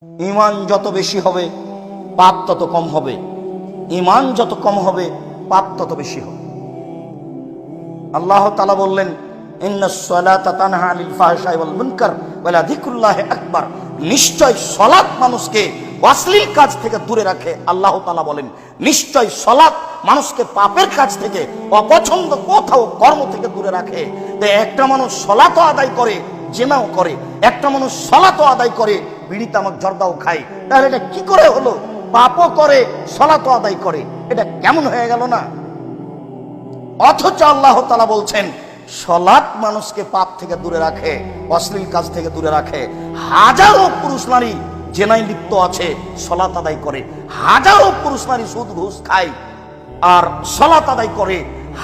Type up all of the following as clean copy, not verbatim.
ঈমান যত বেশি হবে পাপ তত কম হবে, ঈমান যত কম হবে পাপ তত বেশি হবে। আল্লাহ তাআলা বললেন, ইন্নাস সালাতা তানহা আনিল ফাহশাই ওয়াল মুনকার ওয়া লাযিকরুল্লাহি আকবার। নিশ্চয় সালাত মানুষকে অশ্লীল কাজ থেকে দূরে রাখে। আল্লাহ তাআলা বলেন, নিশ্চয় সালাত মানুষকে পাপের কাজ থেকে, অপছন্দ কথা ও কর্ম থেকে দূরে রাখে। তো একটা মানুষ সালাতও আদায় করে, জিনাও করে, একটা মানুষ সালাতও আদায় করে, বিড়ি তামাক জর্দাও খায়, তাহলে এটা কি করে হলো? পাপও করে, সালাতও আদায় করে, এটা কেমন হয়ে গেল না? অথচ আল্লাহ তাআলা বলছেন, সালাত মানুষকে পাপ থেকে দূরে রাখে, অশ্লীল কাজ থেকে দূরে রাখে। হাজারো পুরুষ নারী জেনায় লিপ্ত আছে, সালাত আদায় করে। হাজারো পুরুষ নারী সুদ ঘুষ খায় আর সালাত আদায় করে।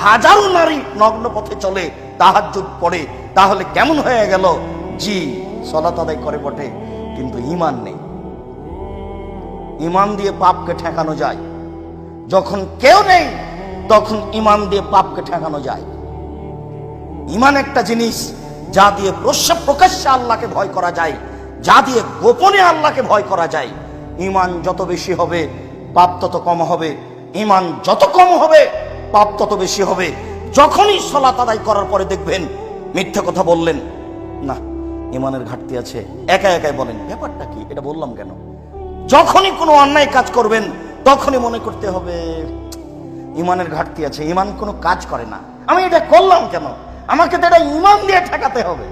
হাজারো নারী নগ্ন পথে চলে, তাহাজ্জুদ পড়ে। তাহলে কেমন হয়ে গেল? জি, সালাত আদায় করে বটে, কিন্তু ঈমান নেই। ঈমান দিয়ে পাপকে ঠেকানো যায়। যখন কেউ নেই তখন ঈমান দিয়ে পাপকে ঠেকানো যায়। ঈমান একটা জিনিস যা দিয়ে প্রকাশ্যে আল্লাহকে ভয় করা যায়, যা দিয়ে গোপনে আল্লাহকে ভয় করা যায়। ঈমান যত বেশি হবে পাপ তত কম হবে, ঈমান যত কম হবে পাপ তত বেশি হবে। যখনই সালাত আদায় করার পরে দেখবেন মিথ্যা কথা বললেন, না ঈমানের ঘাটতি আছে, একা একাই বলেন ব্যাপারটা কি, এটা বললাম কেন? যখনই কোনো অন্যায় কাজ করবেন তখনই মনে করতে হবে ঈমানের ঘাটতি আছে, ঈমান কোনো কাজ করে না, আমি এটা করলাম কেন? আমাকে তো এটা ঈমান দিয়ে ঠেকাতে হবে।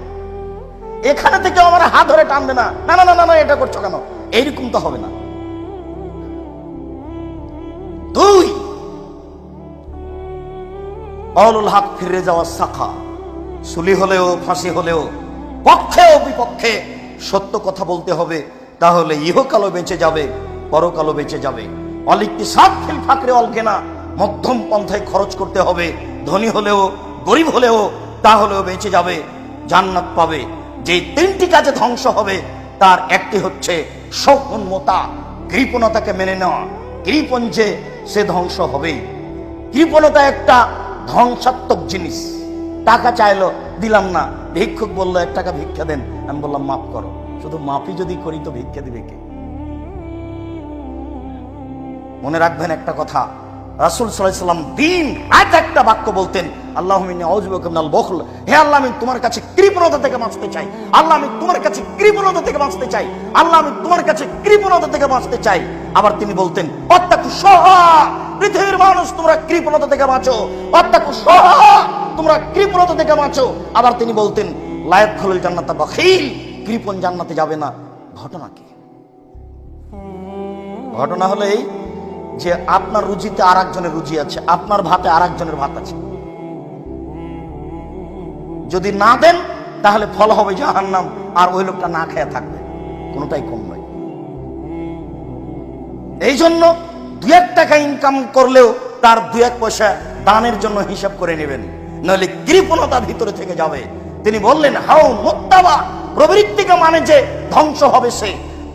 এখানে থেকে আমার হাত ধরে টানবে না, না না না না এটা করছো কেন, এইরকম তো হবে না। দুই, অলুল হক ফিরে যাওয়া শাখা, সুলি হলেও ফাঁসি হলেও পক্ষে ও বিপক্ষে সত্য কথা বলতে হবে, তাহলে ইহকালও বেঁচে যাবে, পরকালও বেঁচে যাবে। অলিকতিসাদ ফিল ফাকরে অল গিনা, মধ্যম পন্থায় খরচ করতে হবে, ধনী হলেও গরিব হলেও তাহলেও বেঁচে যাবে, জান্নাত পাবে। যে তিনটি কাজে ধ্বংস হবে তার একটি হচ্ছে সৌম্যতা, কৃপণতাকে মেনে নেওয়া। কৃপণ যে সে ধ্বংস হবেই। কৃপণতা একটা ধ্বংসাত্মক জিনিস। টাকা চাইলো, দিলাম না, ভিক্ষুক বললো 1 টাকা ভিক্ষা দেন, আমি বললাম মাফ করো। শুধু মাফি যদি করি তো ভিক্ষা দিবে কে? মনে রাখবেন একটা কথা, রাসূল সাল্লাল্লাহু আলাইহি ওয়াসাল্লাম দিন রাত একটা বাক্য বলতেন, আল্লাহুম্মা ইন্নী আউযু বিকা মিনাল বুখল। হে আল্লাহ, আমি তোমার কাছে কৃপণতা থেকে বাঁচতে চাই। আল্লাহ, আমি তোমার কাছে কৃপণতা থেকে বাঁচতে চাই। আল্লাহ, আমি তোমার কাছে কৃপণতা থেকে বাঁচতে চাই। আবার তিনি বলতেন, ওয়াত্তাকু শুহা, পৃথিবীর মানুষ তোমরা কৃপণতা থেকে বাঁচো, ওয়াত্তাকু শুহা, তোমরা কৃপণতা থেকে বাঁচো। আবার তিনি বলতেন, লা ইয়াদখুলুল জান্নাতা বাখিল, কৃপণ জান্নাতে যাবে না। ঘটনা কি? ঘটনা হলো এই যে আপনার রুজিতে আর একজনের রুজি আছে, আপনার ভাতে আর একজনের ভাত আছে। যদি না দেন তাহলে ফল হবে জাহান্নাম, আর ওই লোকটা না খেয়ে থাকবে। কোনোটাই কম নয়। এই জন্য 2-1 টাকা ইনকাম করলেও তার 2-1 পয়সা দানের জন্য হিসাব করে নেবেন, নইলে কৃপণতা ভিতরে থেকে যাবে। তিনি বললেন, হাও মুত্তাবা, প্রবৃত্তিকে মানে যে ধ্বংস হবে সে,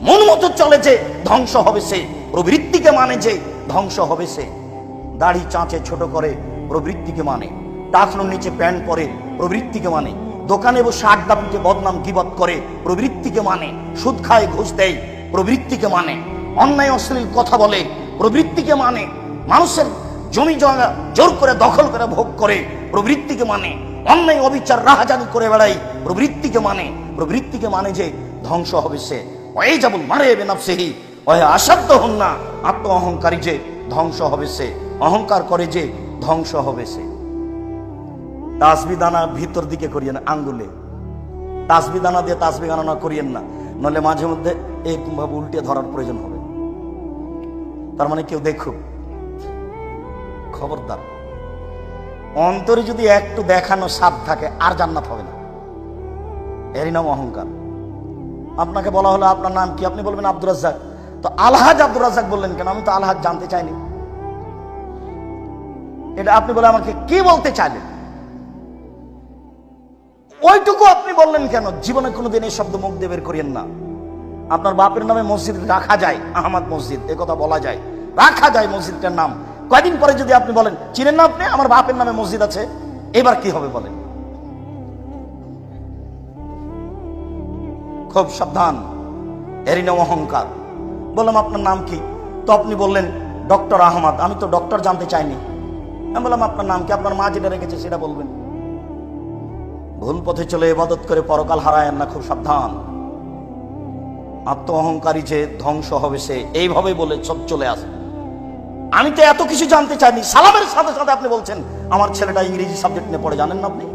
মন মতো চলে যে ধ্বংস হবে সে, প্রবৃত্তিকে মানে যে ধ্বংস হবে সে। দাড়ি চাঁচে ছোট করে প্রবৃত্তিকে মানে, টাকনুর নিচে প্যান্ট পরে প্রবৃত্তিকে মানে, দোকানে বসে আড্ডা পিটে বদনাম গীবত করে প্রবৃত্তিকে মানে, সুদ খায় ঘুষ দেয় প্রবৃত্তিকে মানে, অন্যায় অশ্লীল কথা বলে প্রবৃত্তিকে মানে, মানুষের জমি জমা জোর করে দখল করে ভোগ করে প্রবৃত্তিকে মানে, অন্যায় অবিচার রাহাজানি করে বেড়াই প্রবৃত্তিকে মানে। প্রবৃত্তিকে মানে যে ধ্বংস হবে সে, ওই যাবুল মারে বেনাফসিহি ওয়া আসাদ্দ হুন্না, আত্ম অহংকারী যে ধ্বংস হবে সে, অহংকার করে যে ধ্বংস হবে সে। তাসবি দানা ভিতর দিকে করিয়েন, আঙ্গুলে তাসবি দানা দিয়ে তাসবি গণনা করিয়েন না, নলে মাঝে মধ্যে এরকম ভাবে উল্টে ধরার প্রয়োজন হবে। তার মানে কেউ দেখুক, খবরদার। অন্তরে যদি একটু দেখানো স্বাদ থাকে আর জান্নাত হবে না। এরই নাম অহংকার। আপনাকে বলা হলো আপনার নাম কি, আপনি বলবেন আব্দুর রাজ্জাক। তো আলহাজ আব্দুর রাজ্জাক বললেন কেন? আমি তো আলহাজ জানতে চাইনি। এটা আপনি বলে আমাকে কি বলতে চাইলেন, ওইটুকু আপনি বললেন কেন? জীবনে কোনোদিন এই শব্দ মুখ দিয়ে বের করিয়েন না। আপনার বাপের নামে মসজিদ রাখা যায়, আহমদ মসজিদ, এ কথা বলা যায়, রাখা যায় মসজিদটার নাম। কয়দিন পরে যদি আপনি বলেন, চিনেন না আপনি, আমার বাপের নামে মসজিদ আছে, এবার কি হবে বলেন? খুব সাবধান। এরই নাম অহংকার। বললাম আপনার নাম কি? তো আপনি বললেন ডক্টর আহমদ। আমি তো ডক্টর জানতে চাইনি। আমি বললাম আপনার নাম কি? আপনার মা যেটা রেখেছে সেটা বলবেন। ভুল পথে চলে ইবাদত করে পরকাল হারায়েন না, খুব সাবধান। আত্ম অহংকারী যে ধ্বংস হবে সে, এইভাবে বলে সব চলে আসে। আমি তো এত কিছু জানতে চাইনি। সালামের সাথে সাথে আপনি বলছেন আমার ছেলেটা ইংরেজি সাবজেক্ট নিয়ে পড়ে, জানেন না আপনি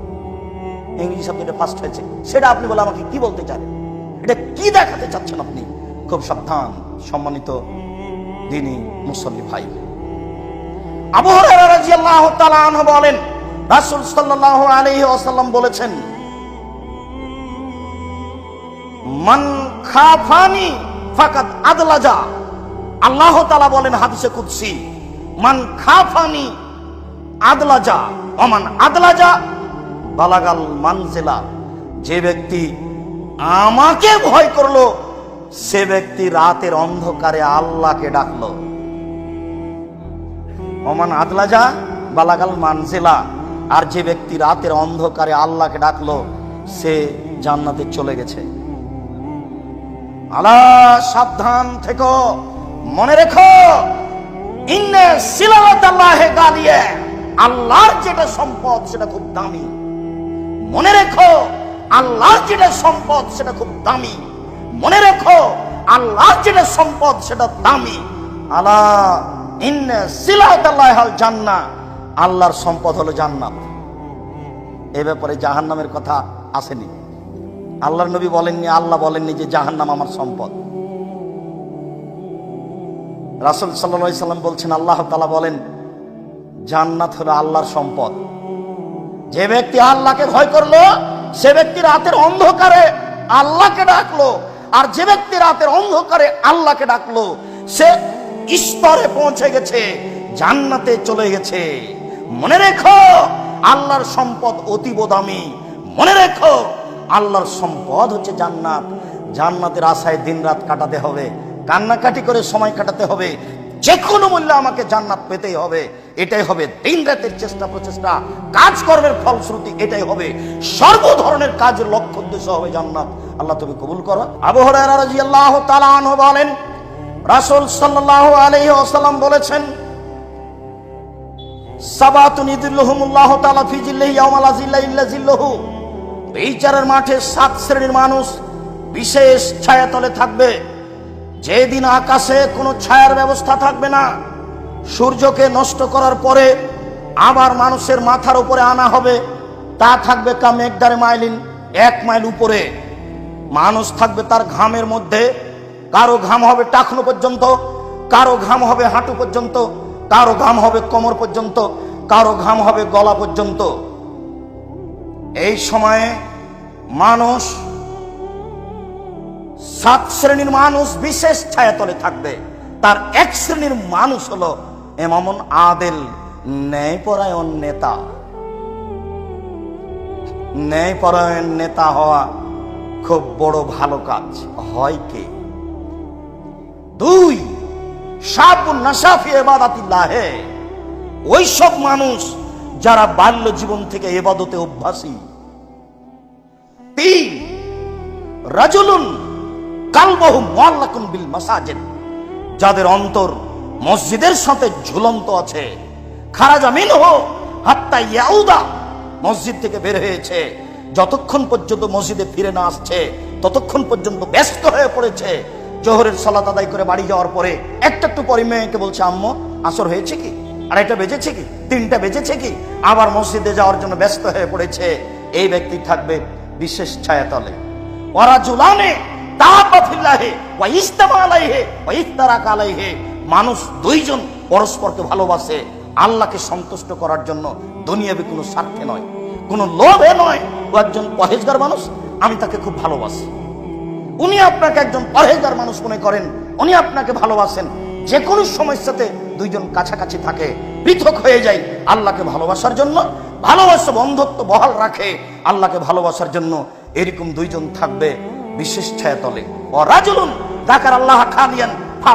ইংরেজি সাবজেক্টে ফার্স্ট হয়েছে, সেটা আপনি বলে আমাকে কি বলতে চান? এটা কি দেখাতে চাচ্ছেন আপনি? খুব সাবধান সম্মানিত দ্বীনি মুসল্লি ভাই। আবু হুরায়রা রাদিয়াল্লাহু তাআলা আনহু বলেন, রাসূল সাল্লাল্লাহু আলাইহি ওয়াসাল্লাম বলেছেন, মান খাফানি ফাকাদ আদলাজা। আল্লাহ তাআলা বলেন হাদিসে কুদসি, মান খাফানি আদলাজা ওমান আদলাজা বালাগাল মানজিলা। যে ব্যক্তি আমাকে ভয় করলো সে ব্যক্তি রাতের অন্ধকারে আল্লাহকে ডাকলো। ওমান আদলাজা বালাগাল মানজিলা। আর যে ব্যক্তি রাতের অন্ধকারে আল্লাহকে ডাকলো সে জান্নাতে চলে গেছে। আলা সাবধান থেকো, মনে রেখো, ইন্নে সিলাতাল্লাহি গালিয়া। আল্লাহর যেটা সম্পদ সেটা খুব দামি। মনে রেখো, আল্লাহর যেটা সম্পদ সেটা খুব দামি। মনে রেখো, আল্লাহর যেটা সম্পদ সেটা দামি। আলা ইন্নে সিলাতাল্লাহিল জান্নাহ। আল্লাহর সম্পদ হলো জান্নাত। এ ব্যাপারে জাহান্নামের কথা আসেনি। আল্লাহর নবী বলেননি, আল্লাহ বলেননি যে জাহান্নাম আমার সম্পদ। রাসূল সাল্লাল্লাহু আলাইহি সাল্লাম বলছেন, আল্লাহ তাআলা বলেন জান্নাত হলো আল্লাহর সম্পদ। যে ব্যক্তি আল্লাহকে ভয় করলো সে ব্যক্তি রাতের অন্ধকারে আল্লাহকে ডাকলো। আর যে ব্যক্তি রাতের অন্ধকারে আল্লাহকে ডাকলো সে স্তরে পৌঁছে গেছে, জান্নাতে চলে গেছে। মনে রেখো, আল্লাহর সম্পদ অতীব দামি। মনে রেখো, আল্লাহর সম্পদ হচ্ছে জান্নাত। জান্নাতের আশায় দিন রাত কাটাতে হবে, কান্নাকাটি করে সময় কাটাতে হবে। যে কোনো মূল্যে আমাকে জান্নাত পেতেই হবে। এটাই হবে দিন রাতের চেষ্টা প্রচেষ্টা, কাজ কর্মের ফলশ্রুতি এটাই হবে। সর্ব ধরনের কাজের লক্ষ্য উদ্দেশ্য হবে জান্নাত। আল্লাহ তুমি কবুল করো। আবু হুরায়রা রাদিয়াল্লাহু তাআলা আনহু বলেন, রাসূল সাল্লাল্লাহু আলাইহি ওয়াসাল্লাম বলেছেন, সাবাতুন ইযিল্লুহুমুল্লাহু তাআলা ফি জিল্লিহি ইয়াওমা লা জিল্লা ইল্লা জিল্লুহু। বিচারের মাঠে 7 শ্রেণীর মানুষ বিশেষ ছায়াতলে থাকবে, যেদিন আকাশে কোনো ছায়ার ব্যবস্থা থাকবে না। সূর্যকে নষ্ট করার পরে আবার মানুষের মাথার উপরে আনা হবে, তা থাকবে কামেকদারে মাইলিন, 1 মাইল উপরে। মানুষ থাকবে তার ঘামের মধ্যে। কারো ঘাম হবে টাকনো পর্যন্ত, কারো ঘাম হবে হাঁটু পর্যন্ত, কারো ঘাম হবে কোমর পর্যন্ত, কারো ঘাম হবে গলা পর্যন্ত। এই সময়ে মানুষ 7 শ্রেণীর মানুষ বিশেষ ছায়াতলে থাকবে। তার 1 শ্রেণীর মানুষ হলো ইমামুন আদিল, ন্যায়পরায়ণ নেতা। ন্যায়পরায়ণ নেতা হওয়া খুব বড় ভালো কাজ। হয় কে? 2 শাবুন নাশা ফি ইবাদাতিল্লাহ। ওই সব মানুষ যারা বাল্য জীবন থেকে ইবাদতে অভ্যাসী। 3 রাজুলুন কালবহু মুআল্লাকুন বিল মাসাজিদ। যাদের অন্তর মসজিদের সাথে ঝুলন্ত আছে। খারাজা মিনহু হাত্তা ইয়াউদা। মসজিদ থেকে বের হয়েছে, যতক্ষণ পর্যন্ত মসজিদে ফিরে না আসছে ততক্ষণ পর্যন্ত ব্যস্ত হয়ে পড়েছে। জোহরের সালাত আদায় করে বাড়ি যাওয়ার পরে একটু পরে মেয়েকে বলছে, আম্মু আসর হয়েছে কি, আর এটা বেজেছে কি, 3টা বেজেছে কি, আবার মসজিদে যাওয়ার জন্য ব্যস্ত হয়ে পড়েছে। এই ব্যক্তি থাকবে বিশেষ ছায়াতলে। ওয়ারাজুলানে তাহাব্বা ফিল্লাহি ওয়া ইস্তামা আলাইহি ওয়া ইফতারাকা আলাইহি। মানুষ 2 জন পরস্পরকে ভালোবাসে আল্লাহকে সন্তুষ্ট করার জন্য, দুনিয়াবি কোনো স্বার্থে নয়, কোনো লোভে নয়। ও একজন পরহেজগার মানুষ, আমি তাকে খুব ভালোবাসি। উনি আপনাকে একজন পরহেজগার মানুষ মনে করেন, উনি আপনাকে ভালোবাসেন। যে কোনো সমস্যাতে 2 জন কাছাকাছি থাকে, পৃথক হয়ে যায় আল্লাহকে ভালোবাসার জন্য। ভালোবাসা বন্ধুত্ব বহাল রাখে আল্লাহকে ভালোবাসার জন্য। এরকম 2 জন থাকবে বিশেষ ছায়াতলে। ও রাজুলুন যাকার আল্লাহ খালিয়ান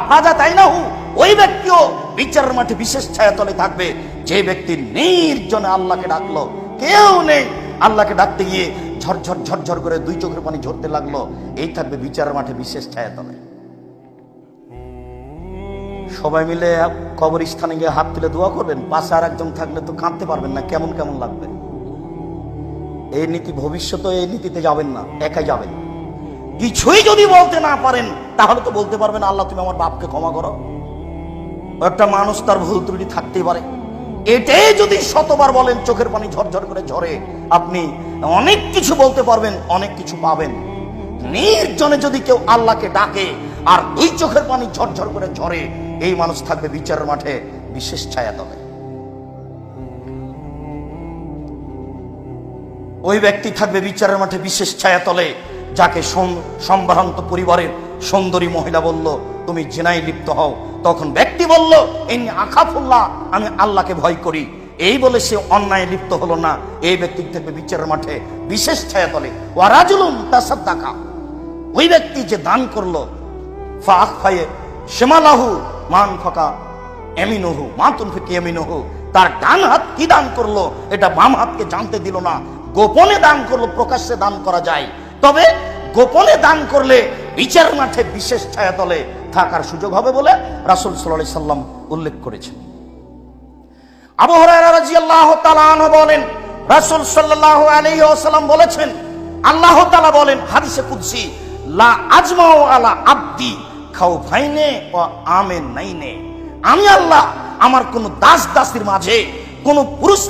ফাজাতাইনাহু। ওই ব্যক্তিও বিচারের মাঠে বিশেষ ছায়াতলে থাকবে, যে ব্যক্তি নির্জনে আল্লাহকে ডাকলো, কেউ নেই, আল্লাহকে ডাকতে গিয়ে ঝরঝর ঝরঝর করে দুই চোখের পানি ঝরতে লাগলো। এই থাকবে বিচারের মাঠে বিশেষ ছায়াতলে। সবাই মিলে কবরস্থানে গিয়ে হাত তুলে দোয়া করবেন, পাশে আর একজন থাকলে তো কাঁদতে পারবেন না, কেমন কেমন লাগবে। এই নীতি ভবিষ্যতে এই নীতিতে যাবেন না, একাই যাবেন। কিছুই যদি বলতে না পারেন তাহলে তো বলতে পারবেন আল্লাহ তুমি আমার বাপকে ক্ষমা করো। একটা মানুষ তার ভুল ত্রুটি থাকতেই পারে, এটাই যদি শতবার বলেন চোখের পানি ঝরঝর করে ঝরে, আপনি অনেক কিছু বলতে পারবেন, অনেক কিছু পাবেন। নির্জনে যদি কেউ আল্লাহকে ডাকে আর দুই চোখের পানি ঝরঝর করে ঝরে, এই মানুষ থাকবে বিচারের মাঠে বিশেষ ছায়াতলে। ওই ব্যক্তি থাকবে বিচারের মাঠে বিশেষ ছায়াতলে যাকে সম্ভ্রান্ত পরিবারের সুন্দরী মহিলা বলল তুমি জিনায় লিপ্ত হও, তখন ব্যক্তি বলল ইন্নী আখাফুল্লাহ, আমি আল্লাহকে ভয় করি। এই বলে সে অন্যায় লিপ্ত হলো না। এই ব্যক্তি থাকবে বিচারের মাঠে বিশেষ ছায়াতলে। ওয়া রাজুলুন তাসাদ্দাকা, ওই ব্যক্তি যে দান করলো, ফাআখফায়ে শিমালাহু মান ফাকা ইয়ামিনুহু মা তুনফিকু ইয়ামিনুহু, তার ডান হাত কি দান করলো এটা বাম হাতকে জানতে দিল না। গোপনে দান করলো, প্রকাশ্যে দান করা যায়, তবে গোপনে দান করলে বিচার মাঠে বিশেষ ছায়াতলে থাকার সুযোগ হবে বলে রাসূল সাল্লাল্লাহু আলাইহি সাল্লাম উল্লেখ করেছেন। আবু হুরায়রা রাদিয়াল্লাহু তাআলা আনহু বলেন, রাসূল সাল্লাল্লাহু আলাইহি ওয়াসাল্লাম বলেছেন, আল্লাহ তাআলা বলেন হাদিসে কুদসি, লা আজমাউ আলা আবদি খাউফাইনে ওয়া আমিনাইনে, আমি আল্লাহ আমার কোন দাস দাসীর মাঝে, কোন পুরুষ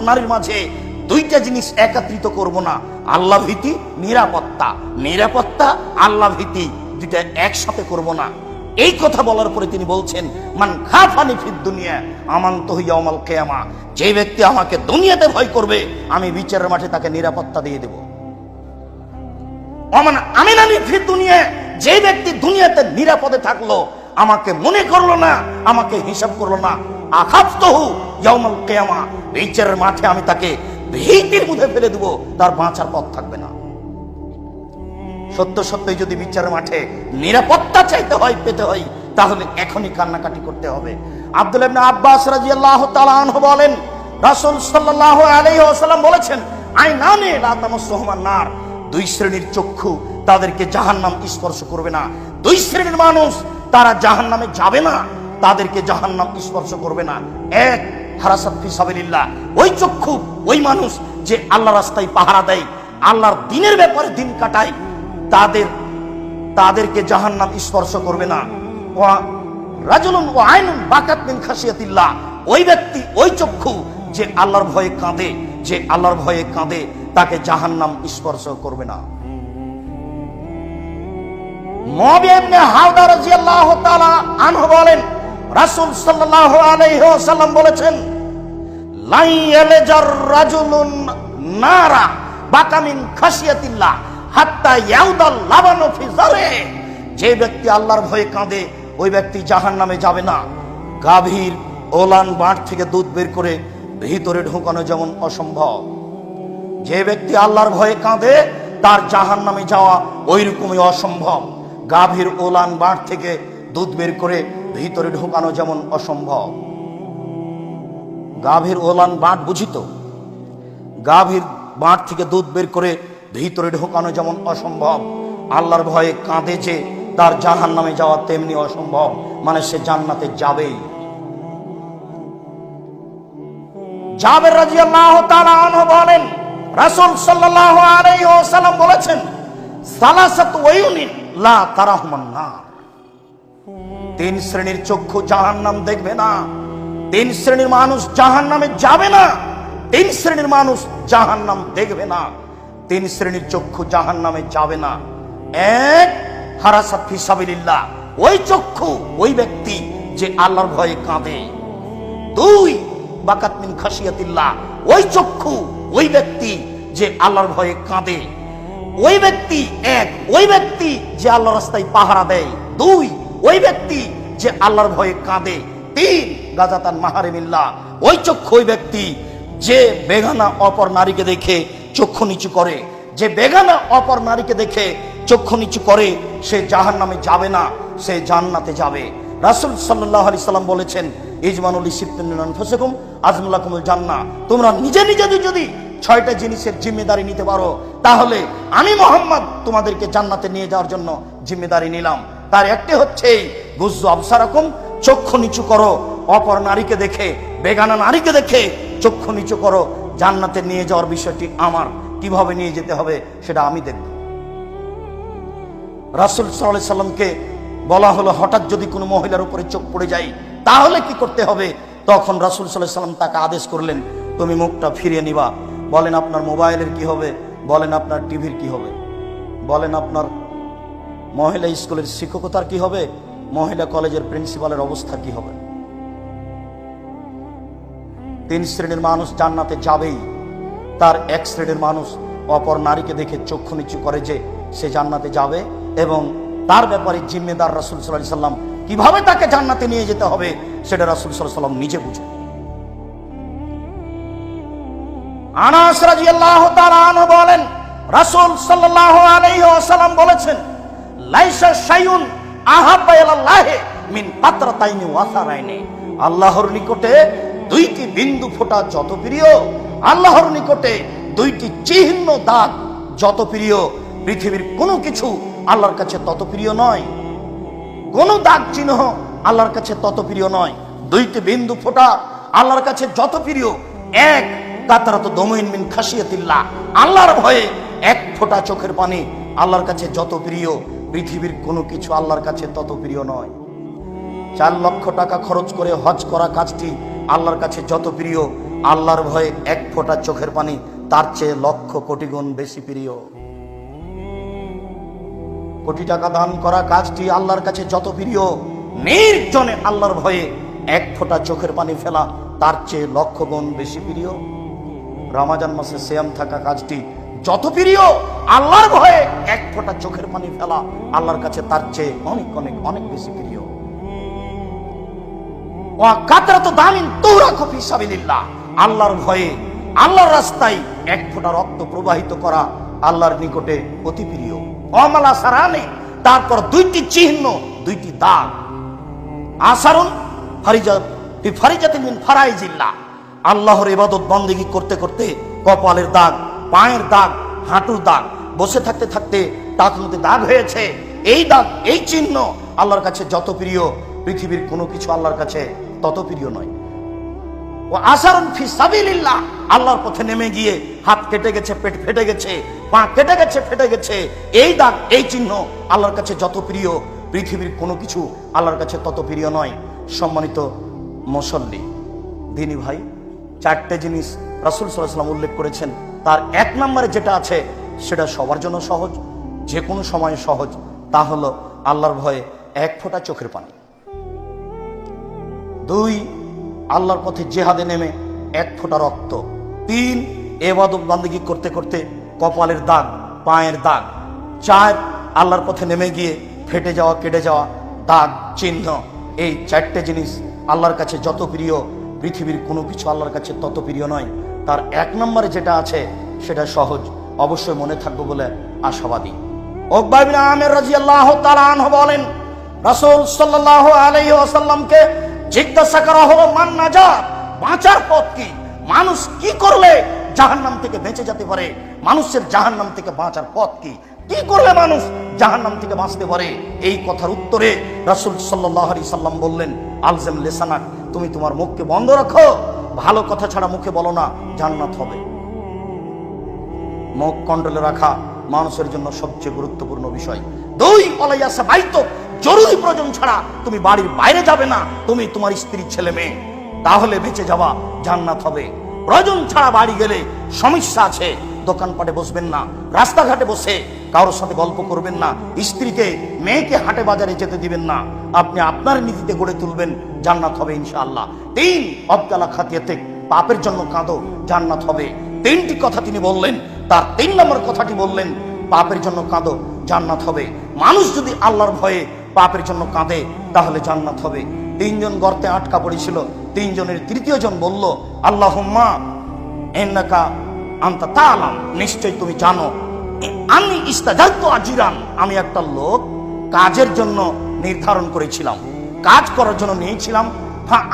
নারীর মাঝে দুইটা জিনিস একত্রিত করব না, আল্লাহ ভীতি, নিরাপত্তা। নিরাপত্তা, আল্লাহ ভীতি, দুইটা একসাথে করব না। এই কথা বলার পরে তিনি বলছেন, মান খাফানি ফিদ দুনিয়া আমানতু ইয়াউমাল কিয়ামা, যে ব্যক্তি আমাকে দুনিয়াতে ভয় করবে আমি বিচারের মাঠে তাকে নিরাপত্তা দিয়ে দেব। ওমান আমিনানি ফিদ দুনিয়া, যে ব্যক্তি দুনিয়াতে নিরাপদে থাকলো, আমাকে মনে করলো না, আমাকে হিসাব করলো না, আখাফতুহু ইয়াউমাল কিয়ামা, বিচারের মাঠে আমি তাকে ভীতির মধ্যে ফেলে দেব, তার বাঁচার পথ থাকবে না। সত্য সত্যই যদি বিচারের মাঠে নিরাপত্তা চাইতে হয়, পেতে হয়, তাহলে এখনই কান্নাকাটি করতে হবে। আব্দুল্লাহ ইবনে আব্বাস রাদিয়াল্লাহু তাআলা আনহু বলেন, রাসূল সাল্লাল্লাহু আলাইহি ওয়াসাল্লাম বলেছেন, আইনানে লা তামাসসুহুমান নার, দুই শ্রেণীর চক্ষু তাদেরকে জাহান্নাম স্পর্শ করবে না। দুই শ্রেণীর মানুষ, তারা জাহান্নামে যাবে না, তাদেরকে জাহান্নাম স্পর্শ করবে না। এক, হারাসাত ফি সাবিলিল্লাহ, ওই চক্ষু, ওই মানুষ যে আল্লাহর রাস্তায় পাহারা দেয়, আল্লাহর দ্বীনের ব্যাপারে দিন কাটায়, তাদেরকে জাহান্নাম স্পর্শ করবে না। ওয়া রাজুলুন ওয়া আইনুন বাকাত মিন খাশিয়াতিল্লাহ, ওই ব্যক্তি, ওই চক্ষু যে আল্লাহর ভয়ে কাঁদে, যে আল্লাহর ভয়ে কাঁদে, তাকে জাহান্নাম স্পর্শ করবে না। মুআবিয়া ইবনে হাওদা রাদিয়াল্লাহু তাআলা আনহু বলেন, রাসূল সাল্লাল্লাহু আলাইহি ওয়াসাল্লাম বলেছেন, লা ইয়ালজার রাজুলুন নারা বাকা মিন খাশিয়াতিল্লাহ হাত্তা ইয়াউদাল লাবানু ফি জারে, যে ব্যক্তি আল্লাহর ভয়ে কাঁদে ওই ব্যক্তি জাহান্নামে যাবে না। গাভীর ওলান বাট থেকে দুধ বের করে ভিতরে ঢোকানো যেমন অসম্ভব, যে ব্যক্তি আল্লাহর ভয়ে কাঁদে তার জাহান্নামে যাওয়া ওই রকমই অসম্ভব। গাভীর ওলান বাট থেকে দুধ বের করে ভিতরে ঢোকানো যেমন অসম্ভব। গাভীর ওলান বাট বুঝিত, গাভীর বাট থেকে দুধ বের করে ভিতরে ঢোকানো যেমন অসম্ভব, আল্লাহর ভয়ে কাঁদে যে তার জাহান্নামে যাওয়া তেমনি অসম্ভব, মানে সে জান্নাতে যাবেই। জাবের রাদিয়াল্লাহু তাআলা আনহু বলেন, রাসূল সাল্লাল্লাহু আলাইহি ওয়াসাল্লাম বলেছেন, সালাসাতু ওয়ায়ুনিন লা তারাহুমান নার, তিন শ্রেণীর চক্ষু জাহান্নাম দেখবে না, তিন শ্রেণীর মানুষ জাহান্নামে যাবে না, তিন শ্রেণীর মানুষ জাহান্নাম দেখবে না, তিন শ্রেণীর চক্ষু জাহান্নামে যাবে না। এক, হারাসাত ফি সাবিলিল্লাহ, ওই চক্ষু, ওই ব্যক্তি যে আল্লাহর ভয়ে কাঁদে। দুই, বাকাত মিন খাশিয়াতিল্লাহ, ওই চক্ষু, ওই ব্যক্তি যে আল্লাহর ভয়ে কাঁদে। ওই ব্যক্তি এক, ওই ব্যক্তি যে আল্লাহর রাস্তায় পাহারা দেয়। দুই, ওই ব্যক্তি যে আল্লাহর ভয়ে কাঁদে। তিন, গাজাতান মাহারিমিল্লাহ, ওই চক্ষু, ওই ব্যক্তি যে বেগানা অপর নারীকে দেখে চক্ষু নিচু করে, যে বেগানা অপর নারীকে দেখে চক্ষু নিচু করে, সে জাহান্নামে যাবে না, সে জান্নাতে যাবে। রাসূল সাল্লাল্লাহু আলাইহি সাল্লাম বলেছেন, ইজমানুল সিত্তিন মিন আনফুসিকুম আজমুলাকুমুল জান্নাহ, তোমরা নিজে নিজে যদি 6টা জিনিসের জিম্মেদারি নিতে পারো তাহলে আমি মোহাম্মদ তোমাদেরকে জান্নাতে নিয়ে যাওয়ার জন্য জিম্মেদারি নিলাম। তার একটি হচ্ছে গুজ্জু আবসারাকুম, চক্ষু নিচু করো অপর নারীকে দেখে, বেগানা নারীকে দেখে চক্ষু নিচু করো। জান্নাতে নিয়ে যাওয়ার বিষয়টি আমার, কিভাবে নিয়ে যেতে হবে সেটা আমি দেখব। রাসূল সাল্লাল্লাহু আলাইহি সাল্লামকে বলা হলো হঠাৎ যদি কোনো মহিলার উপরে চোখ পড়ে যায় তাহলে কি করতে হবে? তখন রাসূল সাল্লাল্লাহু আলাইহি সাল্লাম তাকে আদেশ করলেন, তুমি মুখটা ফিরিয়ে নিবা। বলেন আপনার মোবাইলের কি হবে, বলেন আপনার টিভির কি হবে, বলেন আপনার মহিলা স্কুলের শিক্ষকতার কি হবে, মহিলা কলেজের প্রিন্সিপালের অবস্থা কি হবে? 3 শ্রেণীর মানুষ জান্নাতে যাবেই। তার এক শ্রেণীর মানুষ অপর নারীকে দেখে চক্ষু নিচু করে যে সে জান্নাতে যাবে, এবং তার ব্যাপারে জিম্মেদার রাসূল সাল্লাল্লাহু আলাইহি সাল্লাম। কিভাবে তাকে জান্নাতে নিয়ে যেতে হবে সেটা রাসূল সাল্লাল্লাহু আলাইহি সাল্লাম নিজে বুঝেন। আনাস রাদিয়াল্লাহু তাআলা আনহু বলেন, রাসূল সাল্লাল্লাহু আলাইহি ওয়াসাল্লাম বলেছেন, লাইসা শাইউন আহাব্বা ইলাল্লাহি মিন কাতরাতাইনি ওয়াসারাইনি। আল্লাহর নিকটে 2টি বিন্দু ফোঁটা যত প্রিয়, আল্লাহর নিকটে 2টি চিহ্ন দাগ যত প্রিয়, পৃথিবীর কোনো কিছু আল্লাহর কাছে তত প্রিয় নয়। কোন দাগ চিহ্ন আল্লাহর কাছে তত প্রিয় নয়। 2টি বিন্দু ফোঁটা আল্লাহর কাছে যত প্রিয়, এক কাতরাতু দামিন মিন খাশিয়াতিল্লাহ, আল্লাহর ভয়ে এক ফোঁটা চোখের পানি আল্লাহর কাছে যত প্রিয়, পৃথিবীর কোনো কিছু আল্লাহর কাছে তত প্রিয় নয়। 4 লক্ষ টাকা খরচ করে হজ করা কাজটি আল্লাহর কাছে যত প্রিয়, আল্লাহর ভয়ে এক ফোঁটা চোখের পানি তার চেয়ে লক্ষ কোটি গুণ বেশি প্রিয়। কোটি টাকা দান করা কাজটি আল্লাহর কাছে যত প্রিয়, নির্জনে আল্লাহর ভয়ে এক ফোঁটা চোখের পানি ফেলা তার চেয়ে লক্ষ গুণ বেশি প্রিয়। রমজান মাসে সিয়াম থাকা কাজটি যত প্রিয়, আল্লাহর ভয়ে এক ফোঁটা চোখের পানি ফেলা আল্লাহর কাছে তার চেয়ে অনেক অনেক অনেক বেশি প্রিয়। ওয়া কাতরাতু দামিন তুহরাকু ফি সাবিলিল্লাহ, আল্লাহর ভয়ে আল্লাহর রাস্তায় এক ফোঁটা রক্ত প্রবাহিত করা আল্লাহর নিকটে অতি প্রিয়। ওয়ামালা সারানে, তারপর 2টি চিহ্ন, 2টি দাগ। আসারুন ফারিজাতিন মিন ফারাইজিল্লাহ, আল্লাহর ইবাদত বন্দেগী করতে করতে কপালের দাগ, পায়ের দাগ, হাঁটুর দাগ, বসে থাকতে থাকতে টাকনুতে দাগ হয়েছে, এই দাগ, এই চিহ্ন আল্লাহর কাছে যত প্রিয়, পৃথিবীর কোনো কিছু আল্লাহর কাছে তত প্রিয় নয়। ও আসারুন ফি সাবিলিল্লাহ, আল্লাহর পথে নেমে গিয়ে হাত কেটে গেছে, পেট ফেটে গেছে, পা কেটে গেছে, ফেটে গেছে, এই দাগ, এই চিহ্ন আল্লাহর কাছে যত প্রিয়, পৃথিবীর কোনো কিছু আল্লাহর কাছে তত প্রিয় নয়। সম্মানিত মুসল্লি, দিনী ভাই, 4টে জিনিস রাসূল সাল্লাল্লাহু আলাইহি ওয়াসাল্লাম উল্লেখ করেছেন। তার 1 নম্বরে যেটা আছে সেটা সবার জন্য সহজ, যে কোনো সময়ে সহজ, তা হলো আল্লাহর ভয়ে এক ফোঁটা চোখের পানি। 2, আল্লাহর পথে জিহাদে নেমে এক ফোঁটা রক্ত। 3, ইবাদত বন্দেগী করতে করতে কপালের দাগ, পায়ের দাগ। 4, আল্লাহর পথে নেমে গিয়ে ফেটে যাওয়া, কেটে যাওয়া দাগ, চিহ্ন। এই 4টে জিনিস আল্লাহর কাছে যত প্রিয়, পৃথিবীর কোনো কিছু আল্লাহর কাছে তত প্রিয় নয়। তার 1 নম্বরে যেটা আছে সেটা সহজ, অবশ্যই মনে থাকবে বলে আশাবাদী। উকবা ইবনে আমির রাদিয়াল্লাহু তাআলা আনহু বলেন, রাসূল সাল্লাল্লাহু আলাইহি ওয়াসাল্লামকে জিজ্ঞাসা করা হলো, মান নাজাত, বাঁচার পথ কি? মানুষ কি করলে জাহান্নাম থেকে বেঁচে যেতে পারে? মানুষের জাহান্নাম থেকে বাঁচার পথ কি? কি করলে মানুষ জাহান্নাম থেকে বাঁচতে পারে? এই কথার উত্তরে রাসূল সাল্লাল্লাহু আলাইহি সাল্লাম বললেন, আলজাম লিসানাক, তুমি তোমার মুখকে বন্ধ রাখো, ভালো কথা ছাড়া মুখে বলো না, জান্নাত হবে। মুখ কন্ট্রোলে রাখা মানুষের জন্য সবচেয়ে গুরুত্বপূর্ণ বিষয়। 2, ওয়ালাইয়াসা বাইত, জরুরি প্রয়োজন ছাড়া তুমি বাড়ির বাইরে যাবে না, তুমি তোমার স্ত্রী, ছেলে মেয়ে, তাহলে বেঁচে যাওয়া, জান্নাত হবে। প্রয়োজন ছাড়া বাড়ি গেলে সমস্যা আছে, দোকানপাটে বসবেন না, রাস্তাঘাটে বসে কারোর সাথে গল্প করবেন না, স্ত্রীকে, মেয়েকে হাটে বাজারে যেতে দিবেন না, আপনি আপনার নীতিতে গড়ে তুলবেন, জান্নাত হবে ইনশাআল্লাহ। 3, অবতালা খাতিয়াতে, পাপের জন্য কাঁদো, জান্নাত হবে। 3টি কথা তিনি বললেন, তার 3 নম্বর কথাটি বললেন, পাপের জন্য কাঁদো, জান্নাত হবে। মানুষ যদি আল্লাহর ভয়ে পাপের জন্য কাঁদে তাহলে জান্নাত হবে। 3 জন গর্তে আটকা পড়েছিল, 3 জনের 3য় জন বলল, আল্লাহুম্মা ইন্নাকা আনতা তাআলাম, নিশ্চয় তুমি জানো, আমি ইস্তাজারতু আজিরান, আমি একটা লোক কাজের জন্য নির্ধারণ করেছিলাম, কাজ করার জন্য নিয়েছিলাম।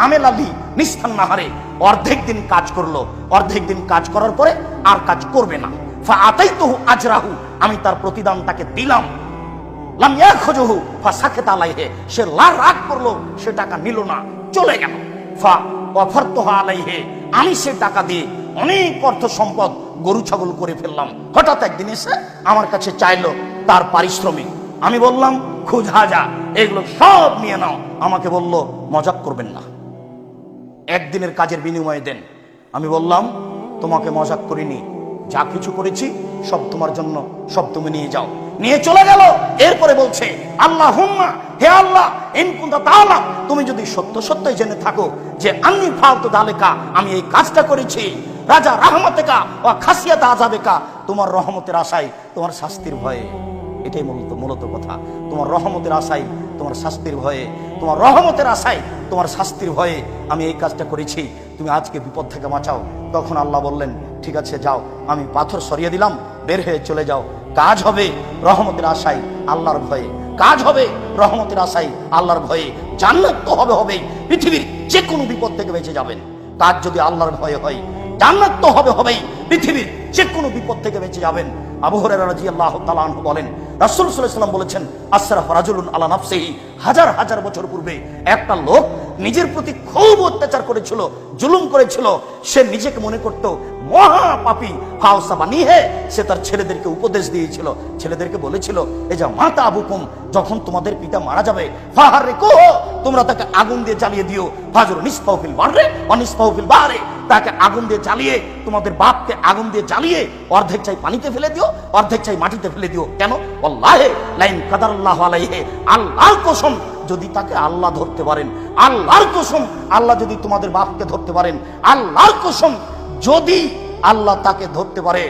আমেল আলী নিস্তান নাহারে, অর্ধেক দিন কাজ করলো, অর্ধেক দিন কাজ করার পরে আর কাজ করবে না। ফাআতাইতুহু আজরাহু, আমি তার প্রতিদান তাকে দিলাম। লাম ইয়াখুযুহু ফাসাকাতা আলাইহি, সে রাগ করলো, সে টাকা নিল না, চলে গেল। ফা ওয়াফারতুহু আলাইহি, আমি সে টাকা দিয়ে অনেক অর্থ সম্পদ গরু ছাগল করে ফেললাম। হঠাৎ একদিন এসে আমার কাছে চাইলো তার পারিশ্রমিক। আমি বললাম খুজ হাজা, এগুলো সব নিয়ে নাও। আমাকে বলল মজাক করবেন না, একদিনের কাজের বিনিময়ে দেন। আমি বললাম তোমাকে মজাক করিনি, যা কিছু করেছি সব তোমার জন্য, সব তুমি নিয়ে যাও। নিয়ে চলে গেল। এরপরে বলছে আল্লাহুম্মা, হে আল্লাহ, ইন কুনতা তাআলাম, তুমি যদি সত্য সত্যই জেনে থাকো যে আন্নী ফালতু দালেকা, আমি এই কাজটা করেছি রাজা রাহমাতেকা ওয়া খাসিয়াত আযাবেকা, তোমার রহমতের আশায়, তোমার শাস্তির ভয়ে। এটাই মূলত কথা। তোমার রহমতের আশায়, তোমার শাস্তির ভয়ে, তোমার রহমতের আশায়, তোমার শাস্তির ভয়ে আমি এই কাজটা করেছি, তুমি আজকে বিপদ থেকে বাঁচাও। তখন আল্লাহ বললেন ঠিক আছে যাও, আমি পাথর সরিয়ে দিলাম, বের হয়ে চলে যাও। কাজ হবে রহমতের আশায়, আল্লাহর ভয়ে। কাজ হবে রহমতের আশায়, আল্লাহর ভয়ে। জান্নাত তো হবেই, পৃথিবীর যে কোনো বিপদ থেকে বেঁচে যাবেন। কাজ যদি আল্লাহর ভয়ে হয়, জান্নাত তো হবেই, পৃথিবীর যে কোনো বিপদ থেকে বেঁচে যাবেন। আবু হুরায়রা রাদিয়াল্লাহু তাআলা আনহু বলেন রাসূল সাল্লাল্লাহু আলাইহি ওয়াসাল্লাম বলেছেন আসরাফা রাজুলুন আলা নাফসিহি, হাজার হাজার বছর পূর্বে একটা লোক নিজের প্রতি খুব অত্যাচার করেছিল, জুলুম করেছিল। সে নিজেকে মনে করত মহা পাপী। ফাওসা বানিহে, সে তার ছেলেদেরকে উপদেশ দিয়েছিল, ছেলেদেরকে বলেছিল এই যে মাতা আবুকুম, যখন তোমাদের পিতা মারা যাবে, ফাহারিকুহু, তোমরা তাকে আগুন দিয়ে জ্বালিয়ে দিও। ফাজরু নিসফাহু ফিল বাররি ওয়া নিসফাহু ফিল বাহরি, তাকে আগুন দিয়ে জ্বালিয়ে, তোমাদের বাপকে আগুন দিয়ে জ্বালিয়ে অর্ধেক চাই পানিতে ফেলে দিও, অর্ধেক চাই মাটিতে ফেলে দিও। কেন? আল্লাহে লাইন কাদারাল্লাহু আলাইহি, আল্লাহর কসম যদি তাকে আল্লাহ ধরতে পারেন, আল্লাহর কসম আল্লাহ যদি তোমাদের বাপকে ধরতে পারেন, আল্লাহর কসম যদি আল্লাহ তাকে ধরতে পারে,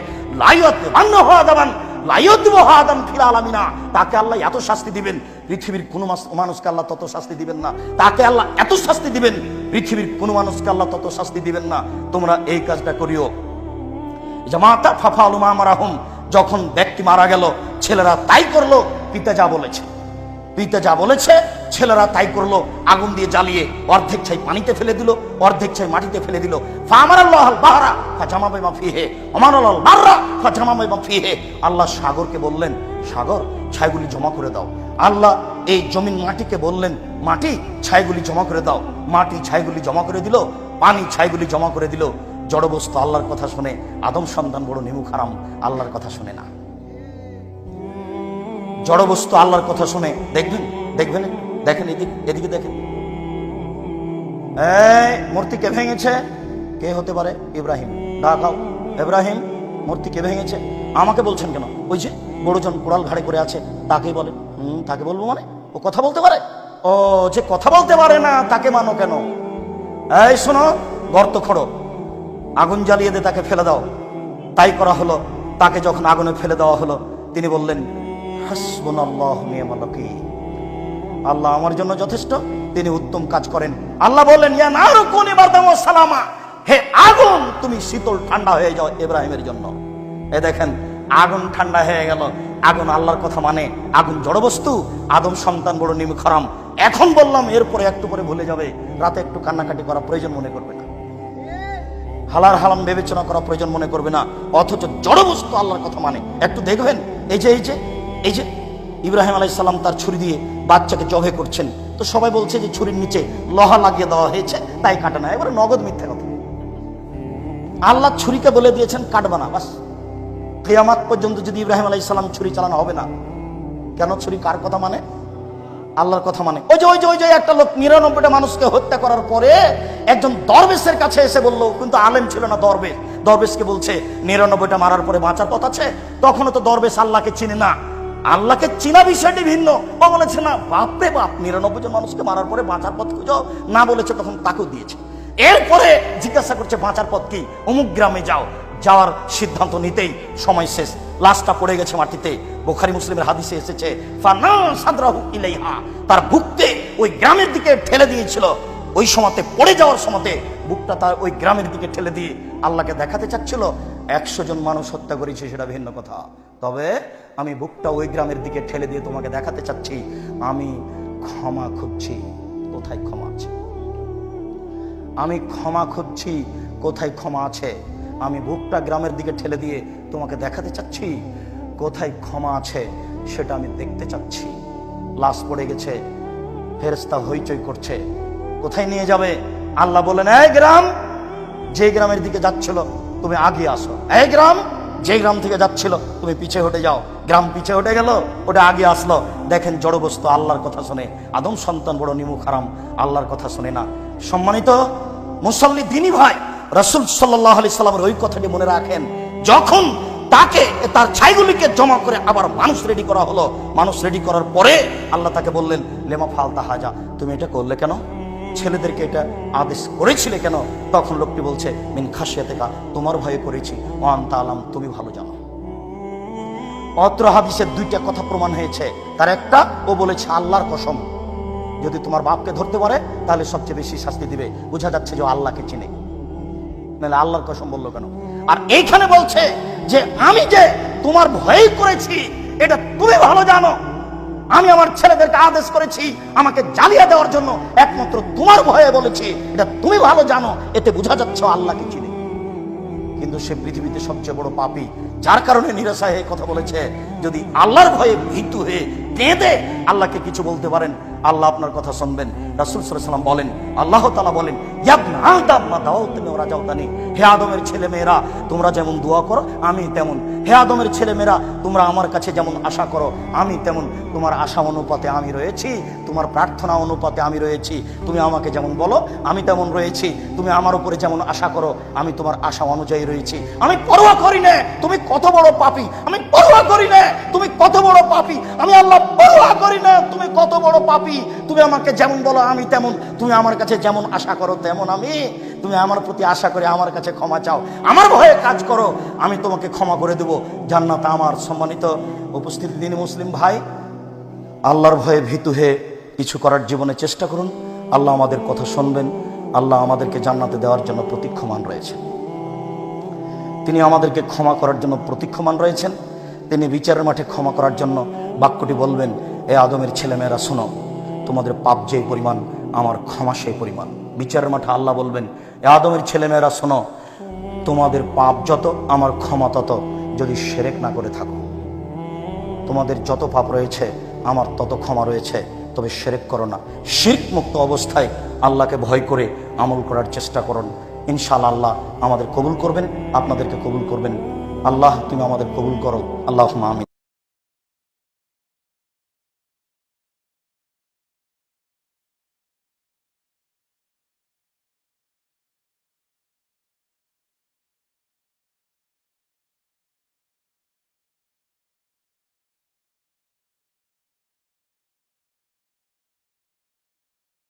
লাইয়াত বান্নাহু আযাবান লাইয়াদবু আযাম ফিল আলামিনা, তাকে আল্লাহ এত শাস্তি দিবেন, পৃথিবীর কোন মানুষকে আল্লাহ তত শাস্তি দিবেন না। তাকে আল্লাহ এত শাস্তি দিবেন, পৃথিবীর কোন মানুষকে আল্লাহ তত শাস্তি দিবেন না। তোমরা এই কাজটা করিও। জামাতা ফাফালু মা মারাহুম, যখন ব্যক্তি মারা গেল, ছেলেরা তাই করলো, পিতা যা বলেছে, পিতা যা বলেছে ছেলেরা তাই করলো। আগুন দিয়ে জ্বালিয়ে অর্ধেক ছাই পানিতে ফেলে দিল, অর্ধেক ছাই মাটিতে ফেলে দিল। ফামারাল্লাহুল বাহরা ফাজামা বাইমা ফিহি আমারাল বাররা ফাজামা বাইমা ফিহি, আল্লাহ সাগরকে বললেন সাগর ছাইগুলি জমা করে দাও। আল্লাহ এই জমিন মাটিকে বললেন মাটি ছাইগুলি জমা করে দাও। মাটি ছাইগুলি জমা করে দিল, পানি ছাইগুলি জমা করে দিল। জড়বস্তু আল্লাহর কথা শুনে, আদম সন্তান বড় নিমুখ হারাম, আল্লাহর কথা শুনে না। জড়বস্তু আল্লাহর কথা শুনে, দেখবেন দেখবেন দেখেন এদিকে দেখেন, এই মূর্তি কে ভেঙেছে? কে হতে পারে? ইব্রাহিম। ডাকাও, ইব্রাহিম মূর্তি কে ভেঙেছে? আমাকে বলছেন কেন? ওই যে বড়জন কোড়াল ঘাড়ে করে আছে, তাকেই বলে। তাকে বলবো মানে? ও কথা বলতে পারে? ও যে কথা বলতে পারে না তাকে মানো কেন? এই শোনো, গর্ত খোঁড়ো, আগুন জ্বালিয়ে দে, তাকে ফেলে দাও। তাই করা হলো। তাকে যখন আগুনে ফেলে দেওয়া হলো, তিনি বললেন হাসবুনাল্লাহু নি'মাল ওয়াকিল, আল্লাহ আমার জন্য যথেষ্ট, তিনি উত্তম কাজ করেন। আল্লাহ বললেন ইয়া নারু কুনি বারদাম ওয়া সালামা, হে আগুন তুমি শীতল ঠান্ডা হয়ে যাও ইব্রাহিমের জন্য। এই দেখেন আগুন ঠান্ডা হয়ে গেল। আগুন আল্লাহর কথা মানে, আগুন জড়বস্তু, আদম সন্তান বড় নিমুখ হারাম। এখন বললাম, এরপরে একটু পরে ভুলে যাবে, রাতে একটু কান্নাকাটি করা প্রয়োজন মনে করবে না, হালাল হারাম বিবেচনা করা প্রয়োজন মনে করবে না, অথচ জড়বস্তু আল্লাহর কথা মানে। একটু দেখবেন এই যে ইব্রাহিম আলাইহিস সালাম তার ছুরি দিয়ে বাচ্চাকে জবে করছেন, তো সবাই বলছে যে ছুরির নিচে লোহা লাগিয়ে দেওয়া হয়েছে তাই কাটে না। এবারে নগদ মিথ্যা কথা। আল্লাহ ছুরিকে বলে দিয়েছেন কাটবা না, বাস। কিয়ামত পর্যন্ত যদি ইব্রাহিম আলাইহিস সালাম ছুরি চালানো হবে না। কেন? ছুরি কার কথা মানে? আল্লাহর কথা মানে। ওই যে একটা লোক ৯৯টা মানুষকে হত্যা করার পরে একজন দরবেশের কাছে এসে বলল, কিন্তু আলেম ছিল না, দরবেশকে বলছে ৯৯টা মারার পরে বাঁচার পথ আছে। তখনও তো দরবেশ আল্লাহকে চিনে না, আল্লাহকে চিনা বিষয়টি ভিন্ন। ও বলেছে না, বাপরে বাপ, ৯৯ জন মানুষকে মারার পরে বাঁচার পথ খুঁজো না, বলেছে তখন তাকেও দিয়েছে। এরপরে জিজ্ঞাসা করছে বাঁচার পথ কি? অমুক গ্রামে যাও। যাওয়ার সিদ্ধান্ত নিতেই সময় শেষ, লাশটা পড়ে গেছে মাটিতে। বুখারী মুসলিমের হাদিসে এসেছে ফানা সাদরাহু ইলাইহা, তার বুকতে ওই গ্রামের দিকে ঠেলে দিয়েছিল। ওই সময়তে পড়ে যাওয়ার সময়তে বুকটা তার ওই গ্রামের দিকে ঠেলে দিয়ে আল্লাহকে দেখাতে চাচ্ছিল ১০০ জন মানুষ হত্যা করেছে, সেটা ভিন্ন কথা। তবে আমি বুকটা ওই গ্রামের দিকে ঠেলে দিয়ে তোমাকে দেখাতে চাচ্ছি আমি ক্ষমা খুঁজছি, কোথায় ক্ষমা আছে? আমি ক্ষমা খুঁজছি, কোথায় ক্ষমা আছে? আমি বুকটা গ্রামের দিকে ঠেলে দিয়ে তোমাকে দেখাতে চাচ্ছি কোথায় ক্ষমা আছে, সেটা আমি দেখতে চাচ্ছি। লাশ পড়ে গেছে, ফেরেশতা হইচই করছে, কোথায় নিয়ে যাবে? আল্লাহ বলেন, এই গ্রাম, যে গ্রামের দিকে যাচ্ছিল তুমি আগে আসো। এই গ্রাম, যে গ্রাম থেকে যাচ্ছিল তুমি পিছে হটে যাও। গ্রাম পিছে হটে গেল, ওটা আগে আসলো। দেখেন জড়বস্তু আল্লাহর কথা শুনে, আদম সন্তান বড় নিমুখ হারাম, আল্লাহর কথা শুনে না। সম্মানিত মুসল্লি দিনী ভাই, রাসূল সাল্লাল্লাহু আলাইহি সাল্লামের ওই কথাটি মনে রাখেন। যখন তাকে তার ছাইগুলিকে জমা করে আবার মানুষ রেডি করা হলো, মানুষ রেডি করার পরে আল্লাহ তাকে বললেন, লেমা ফালতা হাজা, তুমি এটা করলে কেন? ছেলেদেরকে এটা আদেশ করেছিলে কেন? তখন লোকটি বলছে, মিন খাশিয়াতিকা, তোমার ভয়ে করেছি, ওয়া আনতা আলাম, তুমি ভালো জানো। অত্র হাদিসের দুইটা কথা প্রমাণ হয়েছে। তার একটা, ও বলেছে আল্লাহর কসম, যদি তোমার বাপকে ধরতে পারে তাহলে সবচেয়ে বেশি শাস্তি দিবে। বোঝা যাচ্ছে যে আল্লাহকে চিনে, নাহলে আল্লাহর কসম বললো কেন? আর এইখানে বলছে যে আমি যে তোমার ভয় করেছি এটা তুমি ভালো জানো। আমি আমার ছেলেদেরকে আদেশ করেছি আমাকে জ্বালিয়ে দেওয়ার জন্য, একমাত্র তোমার ভয়ে বলেছি, এটা তুমি ভালো জানো। এতে বোঝা যাচ্ছে আল্লাহকে চিনে। কিন্তু সে পৃথিবীতে সবচেয়ে বড় পাপী, যার কারণে নিরাশা হয়ে কথা বলেছে। যদি আল্লাহর ভয়ে ভীতু হয়ে কেঁদে আল্লাহকে কিছু বলতে পারেন, আল্লাহ আপনার কথা শুনবেন। রাসূল সাল্লাল্লাহু আলাইহি ওয়াসাল্লাম বলেন, আল্লাহ তাআলা বলেন, ইয়াবনা আদম মা দাওতানি ওয়া রাজাউতানি, হে আদমের ছেলে মেয়েরা তোমরা যেমন দোয়া করো আমি তেমন। হে আদমের ছেলে মেয়েরা তোমরা আমার কাছে যেমন আশা করো আমি তেমন। তোমার আশা অনুপাতে আমি রয়েছি, তোমার প্রার্থনা অনুপাতে আমি রয়েছি। তুমি আমাকে যেমন বলো আমি তেমন রয়েছি। তুমি আমার উপরে যেমন আশা করো আমি তোমার আশা অনুযায়ী রয়েছি। আমি পরোয়া করি না তুমি কত বড় পাপী, আমি পরোয়া করি না তুমি কত বড় পাপী, আমি আল্লাহ পরোয়া করি না তুমি কত বড় পাপী। তুমি আমাকে যেমন বলো আমি তেমন, তুমি আমার কাছে যেমন আশা করো তেমন আমি। তুমি আমার প্রতি আশা করে আমার কাছে ক্ষমা চাও, আমার ভয়ে কাজ করো, আমি তোমাকে ক্ষমা করে দেব, জান্নাত আমার। সম্মানিত উপস্থিতি দিনী মুসলিম ভাই, আল্লাহর ভয়ে ভীতু হয়ে কিছু করার জীবনে চেষ্টা করুন। আল্লাহ আমাদের কথা শুনবেন। আল্লাহ আমাদেরকে জান্নাতে দেওয়ার জন্য প্রতীক্ষমান রয়েছেন। তিনি আমাদেরকে ক্ষমা করার জন্য প্রতীক্ষমান রয়েছেন। তিনি বিচারের মাঠে ক্ষমা করার জন্য বাক্যটি বলবেন, এ আদমের ছেলেমেয়েরা শোনো, তোমাদের পাপ যে পরিমাণ আমার ক্ষমা সেই পরিমাণ। বিচারের মাঠে আল্লাহ বলবেন, এ আদমের ছেলেমেয়েরা শোনো, তোমাদের পাপ যত আমার ক্ষমা তত, যদি শিরক না করে থাকো। তোমাদের যত পাপ রয়েছে আমার তত ক্ষমা রয়েছে, তবে শিরক করো না। শিরক মুক্ত অবস্থায় আল্লাহকে ভয় করে আমল করার চেষ্টা করুন। ইনশাআল্লাহ আল্লাহ আমাদের কবুল করবেন, আপনাদেরকে কবুল করবেন। আল্লাহ তুমি আমাদের কবুল করো, আল্লাহুম্মা আমিন।